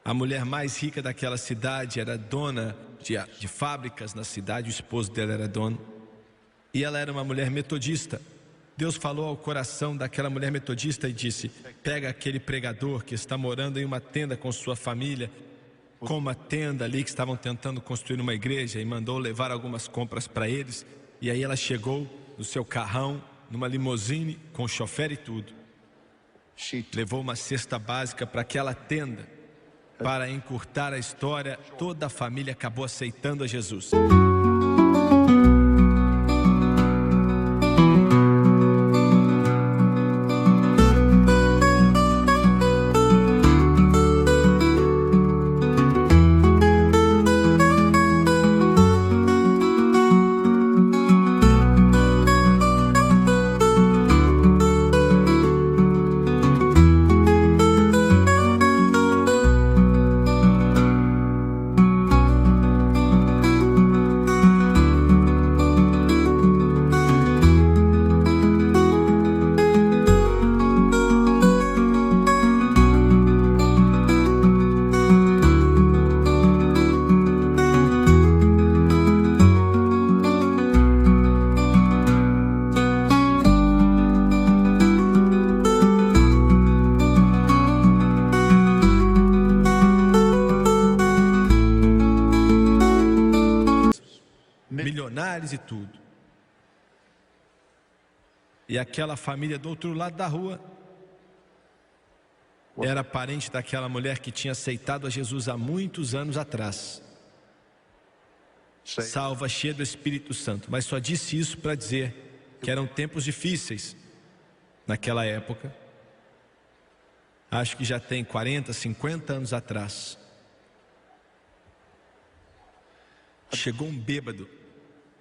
A mulher mais rica daquela cidade era dona de fábricas na cidade, o esposo dela era dono. E ela era uma mulher metodista. Deus falou ao coração daquela mulher metodista e disse: pega aquele pregador que está morando em uma tenda com sua família, com uma tenda ali que estavam tentando construir uma igreja, e mandou levar algumas compras para eles. E aí ela chegou no seu carrão, numa limusine, com chofer e tudo. Levou uma cesta básica para aquela tenda. Para encurtar a história, toda a família acabou aceitando a Jesus. Milionários e tudo. E aquela família do outro lado da rua era parente daquela mulher que tinha aceitado a Jesus há muitos anos atrás. Salva, cheia do Espírito Santo. Mas só disse isso para dizer que eram tempos difíceis naquela época. Acho que já tem 40, 50 anos atrás. Chegou um bêbado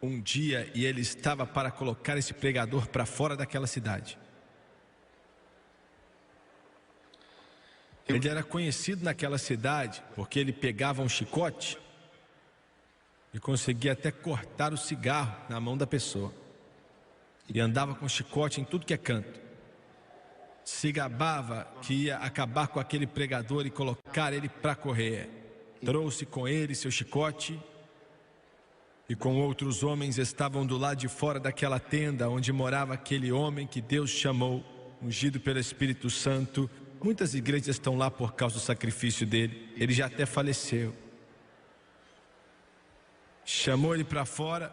um dia e ele estava para colocar esse pregador para fora daquela cidade. Ele era conhecido naquela cidade porque ele pegava um chicote e conseguia até cortar o cigarro na mão da pessoa. E andava com chicote em tudo que é canto. Se gabava que ia acabar com aquele pregador e colocar ele para correr. Trouxe com ele seu chicote e com outros homens estavam do lado de fora daquela tenda onde morava aquele homem que Deus chamou, ungido pelo Espírito Santo. Muitas igrejas estão lá por causa do sacrifício dele. Ele já até faleceu. Chamou ele para fora.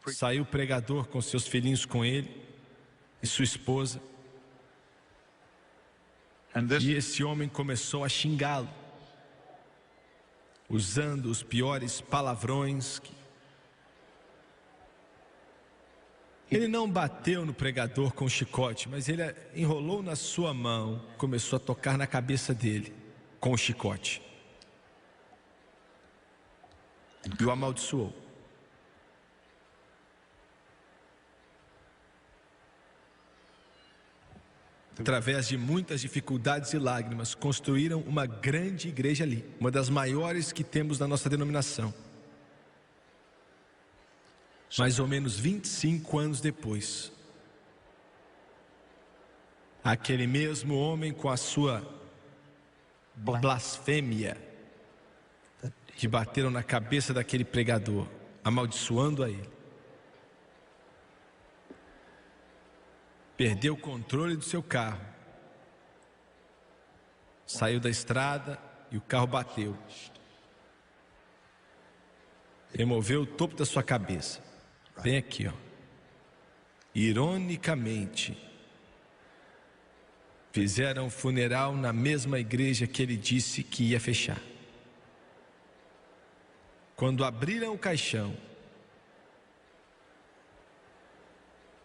Saiu o pregador com seus filhinhos com ele e sua esposa. E esse homem começou a xingá-lo, usando os piores palavrões. Ele não bateu no pregador com o chicote, mas ele enrolou na sua mão, começou a tocar na cabeça dele com o chicote e o amaldiçoou. Através de muitas dificuldades e lágrimas, construíram uma grande igreja ali, uma das maiores que temos na nossa denominação. Mais ou menos 25 anos depois, aquele mesmo homem com a sua blasfêmia, que bateram na cabeça daquele pregador, amaldiçoando a ele, perdeu o controle do seu carro, saiu da estrada e o carro bateu, removeu o topo da sua cabeça, bem aqui, ó. Ironicamente, fizeram um funeral na mesma igreja que ele disse que ia fechar. Quando abriram o caixão,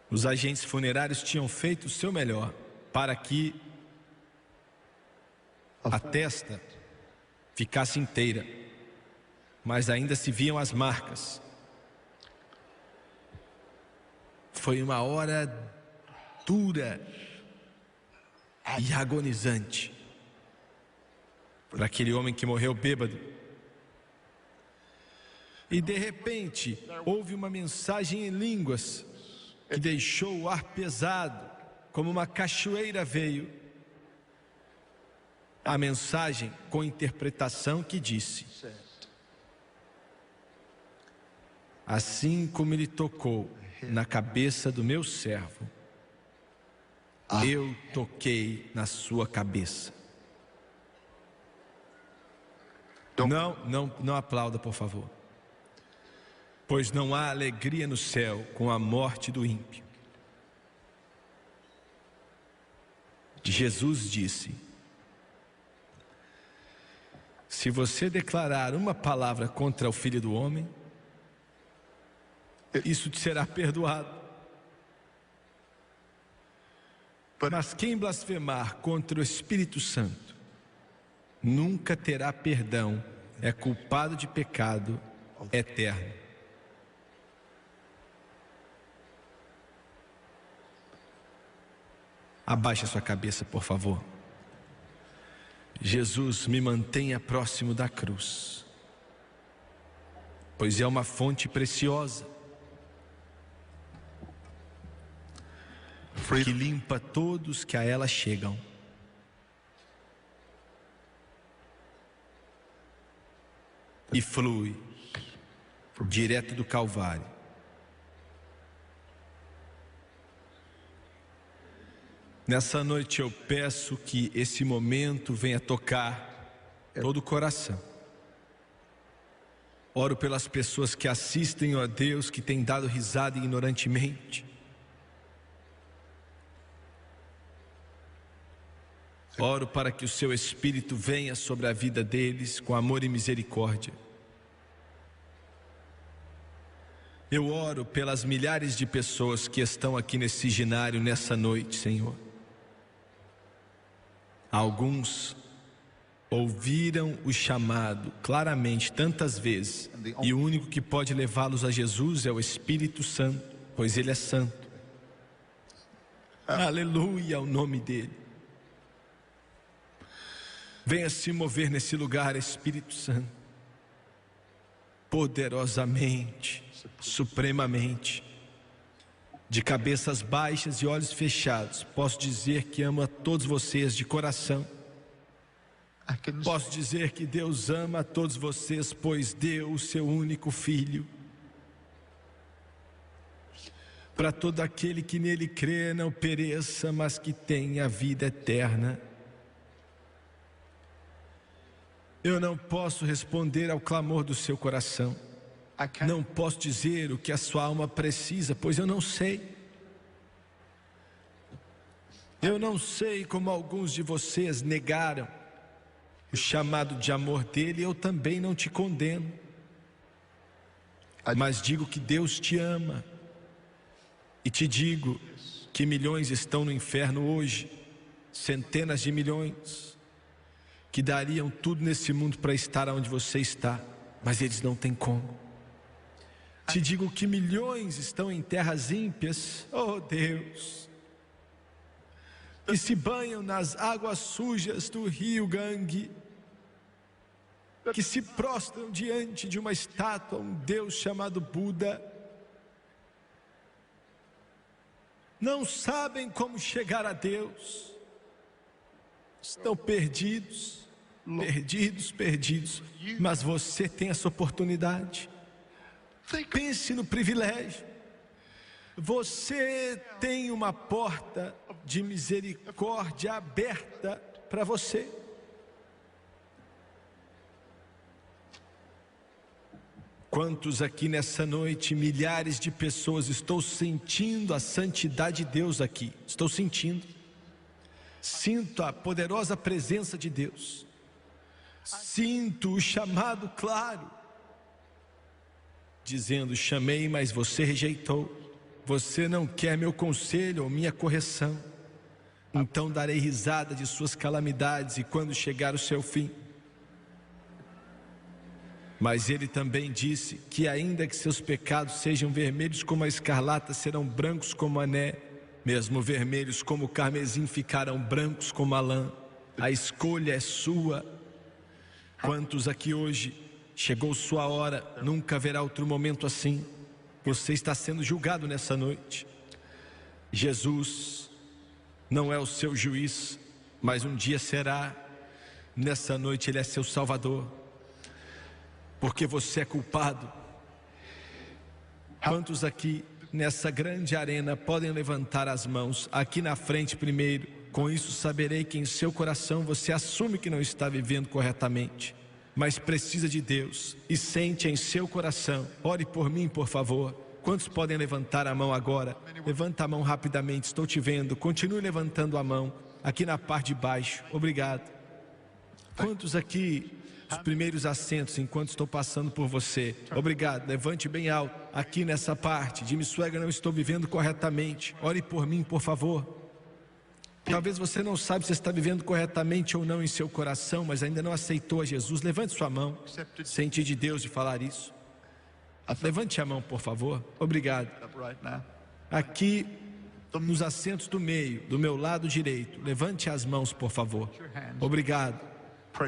os agentes funerários tinham feito o seu melhor para que a testa ficasse inteira, mas ainda se viam as marcas. Foi uma hora dura e agonizante para aquele homem que morreu bêbado. E de repente houve uma mensagem em línguas que deixou o ar pesado, como uma cachoeira veio. A mensagem com interpretação que disse: assim como ele tocou na cabeça do meu servo, eu toquei na sua cabeça. Não aplauda, por favor. Pois não há alegria no céu com a morte do ímpio. Jesus disse: se você declarar uma palavra contra o Filho do Homem, isso te será perdoado. Mas quem blasfemar contra o Espírito Santo nunca terá perdão, é culpado de pecado eterno. Abaixe a sua cabeça, por favor. Jesus, me mantenha próximo da cruz, pois é uma fonte preciosa que limpa todos que a ela chegam. E flui direto do Calvário. Nessa noite eu peço que esse momento venha tocar todo o coração. Oro pelas pessoas que assistem, ó Deus, que têm dado risada ignorantemente. Oro para que o seu Espírito venha sobre a vida deles com amor e misericórdia. Eu oro pelas milhares de pessoas que estão aqui nesse ginário nessa noite, Senhor. Alguns ouviram o chamado claramente tantas vezes, e o único que pode levá-los a Jesus é o Espírito Santo, pois Ele é santo. Aleluia ao nome dEle. Venha se mover nesse lugar, Espírito Santo, poderosamente, supremamente. De cabeças baixas e olhos fechados, posso dizer que amo a todos vocês de coração. Posso dizer que Deus ama a todos vocês, pois deu o seu único Filho, para todo aquele que nele crê não pereça, mas que tenha a vida eterna. Eu não posso responder ao clamor do seu coração. Não posso dizer o que a sua alma precisa, pois eu não sei. Eu não sei como alguns de vocês negaram o chamado de amor dele, eu também não te condeno. Mas digo que Deus te ama. E te digo que milhões estão no inferno hoje, centenas de milhões, que dariam tudo nesse mundo para estar onde você está, mas eles não têm como. Te digo que milhões estão em terras ímpias, oh Deus, que se banham nas águas sujas do rio Gangue, que se prostram diante de uma estátua, um Deus chamado Buda, não sabem como chegar a Deus, estão perdidos, mas você tem essa oportunidade. Pense no privilégio. Você tem uma porta de misericórdia aberta para você. Quantos aqui nessa noite, milhares de pessoas, estou sentindo a santidade de Deus aqui, estou sentindo. Sinto a poderosa presença de Deus. Sinto o chamado claro, dizendo: chamei, mas você rejeitou. Você não quer meu conselho ou minha correção. Então darei risada de suas calamidades e quando chegar o seu fim. Mas ele também disse que ainda que seus pecados sejam vermelhos como a escarlata, serão brancos como a neve, mesmo vermelhos como o carmesim ficarão brancos como a lã. A escolha é sua. Quantos aqui hoje chegou sua hora, nunca haverá outro momento assim. Você está sendo julgado nessa noite. Jesus não é o seu juiz, mas um dia será. Nessa noite ele é seu Salvador, porque você é culpado. Quantos aqui nessa grande arena podem levantar as mãos aqui na frente primeiro? Com isso saberei que em seu coração você assume que não está vivendo corretamente, mas precisa de Deus e sente em seu coração. Ore por mim, por favor. Quantos podem levantar a mão agora? Levanta a mão rapidamente, estou te vendo. Continue levantando a mão aqui na parte de baixo. Obrigado. Quantos aqui, os primeiros assentos, enquanto estou passando por você? Obrigado, levante bem alto. Aqui nessa parte, Jimmy Swaggart, não estou vivendo corretamente. Ore por mim, por favor. Talvez você não saiba se está vivendo corretamente ou não em seu coração, mas ainda não aceitou a Jesus. Levante sua mão. Senti de Deus de falar isso. Levante a mão, por favor. Obrigado. Aqui nos assentos do meio, do meu lado direito, levante as mãos, por favor. Obrigado.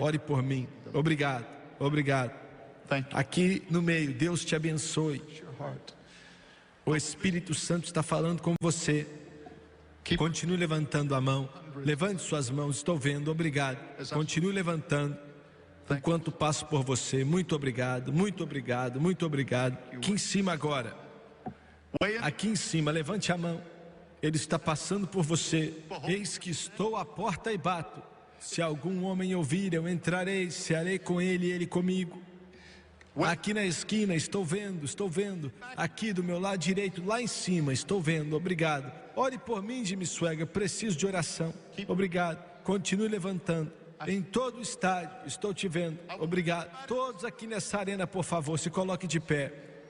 Ore por mim. Obrigado. Obrigado. Aqui no meio, Deus te abençoe. O Espírito Santo está falando com você. Continue levantando a mão. Levante suas mãos, estou vendo. Obrigado. Continue levantando enquanto passo por você. Muito obrigado, muito obrigado, muito obrigado. Aqui em cima agora. Aqui em cima, levante a mão. Ele está passando por você. Eis que estou à porta e bato. Se algum homem ouvir, eu entrarei, cearei com ele e ele comigo. Aqui na esquina, estou vendo. Aqui do meu lado direito, lá em cima, estou vendo. Obrigado. Ore por mim, Jimmy Swaggart, preciso de oração. Obrigado. Continue levantando. Em todo o estádio, estou te vendo. Obrigado. Todos aqui nessa arena, por favor, se coloquem de pé.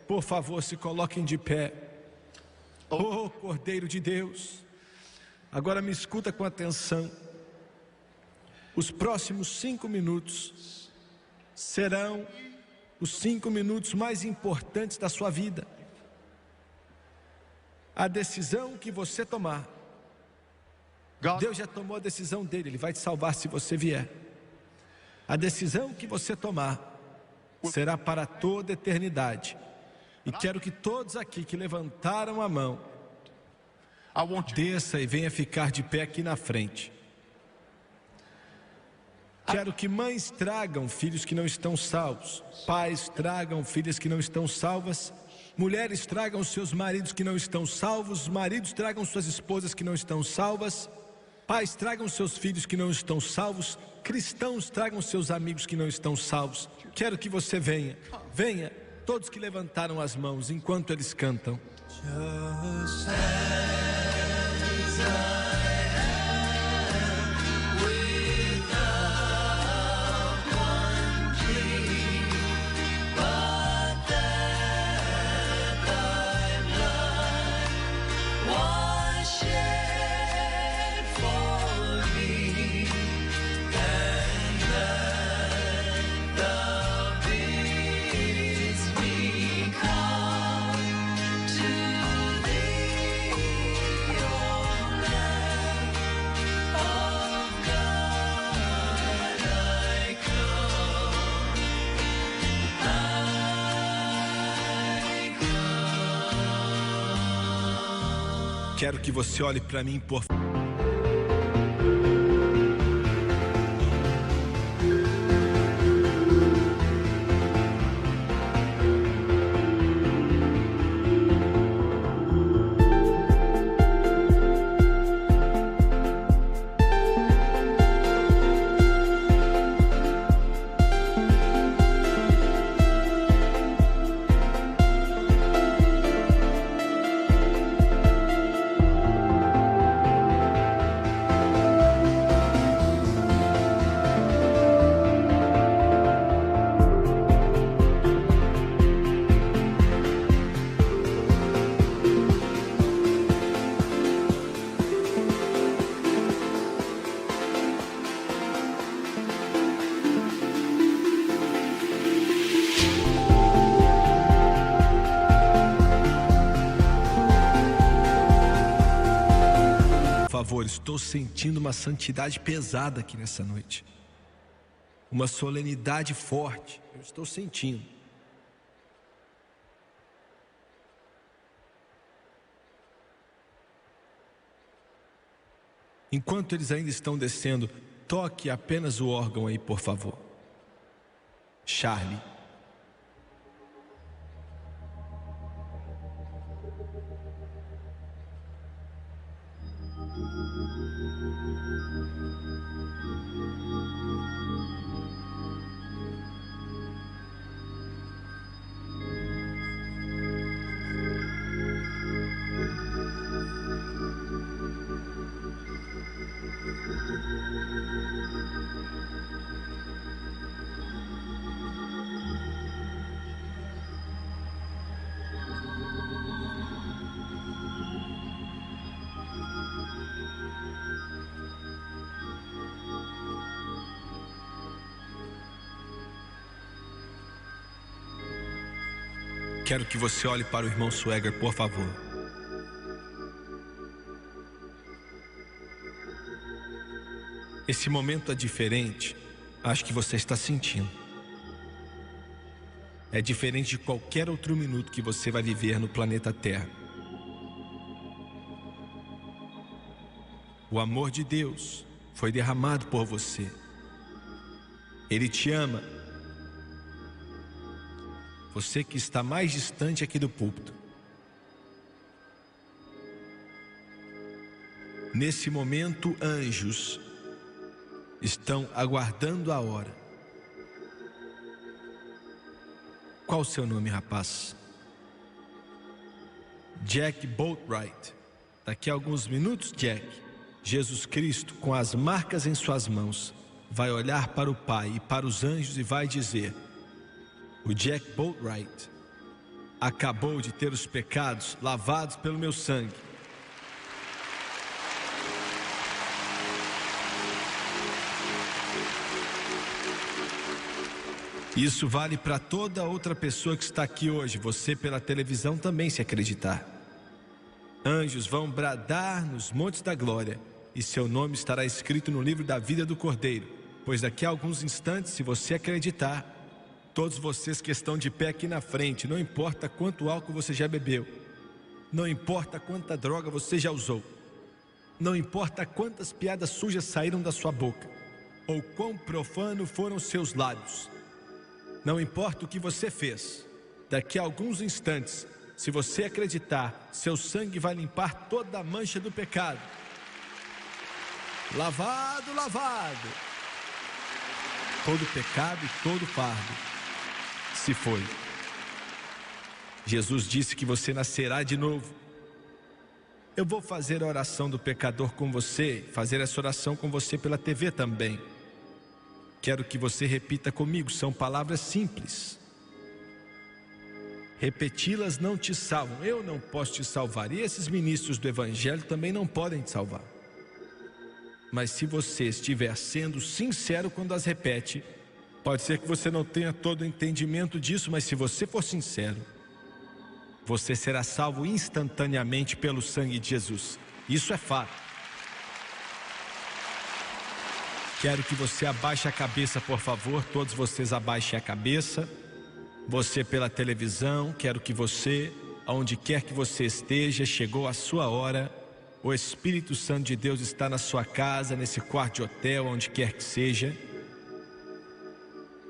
Por favor, se coloquem de pé. Oh, Cordeiro de Deus. Agora me escuta com atenção. Os próximos 5 minutos serão os 5 minutos mais importantes da sua vida. A decisão que você tomar, Deus já tomou a decisão dele, Ele vai te salvar se você vier. A decisão que você tomar será para toda a eternidade. E quero que todos aqui que levantaram a mão, desça e venha ficar de pé aqui na frente. Quero que mães tragam filhos que não estão salvos, pais tragam filhas que não estão salvas, mulheres tragam seus maridos que não estão salvos, maridos tragam suas esposas que não estão salvas, pais tragam seus filhos que não estão salvos, cristãos tragam seus amigos que não estão salvos. Quero que você venha, todos que levantaram as mãos enquanto eles cantam. Just as I am. Quero que você olhe para mim, por favor. Estou sentindo uma santidade pesada aqui nessa noite, uma solenidade forte. Eu estou sentindo. Enquanto eles ainda estão descendo, toque apenas o órgão aí, por favor. Charlie. Quero que você olhe para o irmão Swagger, por favor. Esse momento é diferente. Acho que você está sentindo. É diferente de qualquer outro minuto que você vai viver no planeta Terra. O amor de Deus foi derramado por você. Ele te ama. Você que está mais distante aqui do púlpito. Nesse momento, anjos estão aguardando a hora. Qual o seu nome, rapaz? Jack Boatwright. Daqui a alguns minutos, Jack, Jesus Cristo, com as marcas em suas mãos, vai olhar para o Pai e para os anjos e vai dizer: o Jack Boatwright acabou de ter os pecados lavados pelo meu sangue. Isso vale para toda outra pessoa que está aqui hoje, você pela televisão também, se acreditar. Anjos vão bradar nos montes da glória e seu nome estará escrito no livro da vida do Cordeiro, pois daqui a alguns instantes, se você acreditar, todos vocês que estão de pé aqui na frente, não importa quanto álcool você já bebeu, não importa quanta droga você já usou, não importa quantas piadas sujas saíram da sua boca, ou quão profano foram seus lábios, não importa o que você fez, daqui a alguns instantes, se você acreditar, seu sangue vai limpar toda a mancha do pecado. Lavado, lavado. Todo pecado e todo fardo se foi. Jesus disse que você nascerá de novo. Eu vou fazer a oração do pecador com você, fazer essa oração com você pela TV também. Quero que você repita comigo, são palavras simples. Repeti-las não te salvam, eu não posso te salvar, e esses ministros do Evangelho também não podem te salvar. Mas se você estiver sendo sincero quando as repete, pode ser que você não tenha todo o entendimento disso, mas se você for sincero, você será salvo instantaneamente pelo sangue de Jesus. Isso é fato. Quero que você abaixe a cabeça, por favor. Todos vocês abaixem a cabeça. Você pela televisão, quero que você, aonde quer que você esteja, chegou a sua hora. O Espírito Santo de Deus está na sua casa, nesse quarto de hotel, onde quer que seja.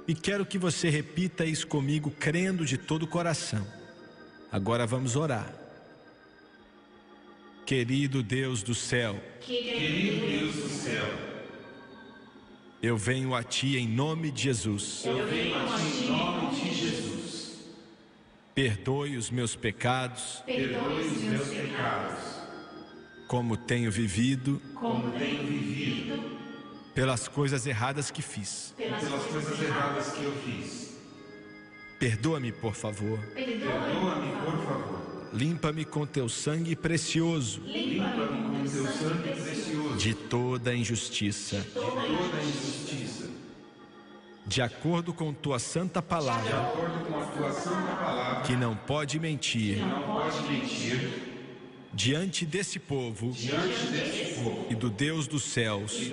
E quero que você repita isso comigo, crendo de todo o coração. Agora vamos orar. Querido Deus do céu, eu venho a Ti em nome de Jesus. Perdoe os meus pecados, como tenho vivido, pelas coisas erradas que fiz. Perdoa-me, por favor. Limpa-me com Teu sangue precioso de toda injustiça. De acordo com Tua santa palavra, que não pode mentir, diante desse povo e do Deus dos céus,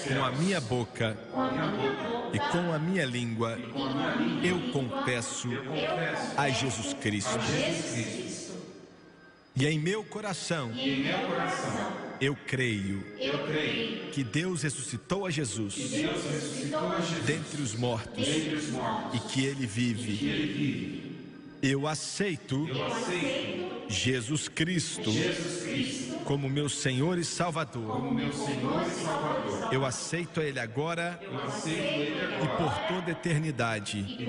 com a minha boca e com a minha língua, eu confesso a Jesus Cristo. E em meu coração, eu creio que Deus ressuscitou a Jesus dentre os mortos e que Ele vive. Eu aceito Jesus Cristo como meu Senhor e Salvador. Eu aceito Ele agora e por toda a eternidade.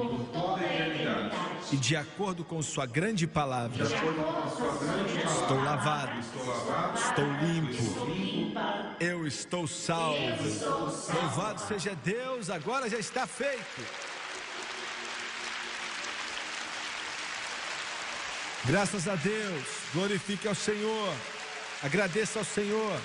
E de acordo com Sua grande palavra, estou lavado, estou limpo, eu estou salvo. Louvado seja Deus, agora já está feito. Graças a Deus, glorifique ao Senhor, agradeça ao Senhor.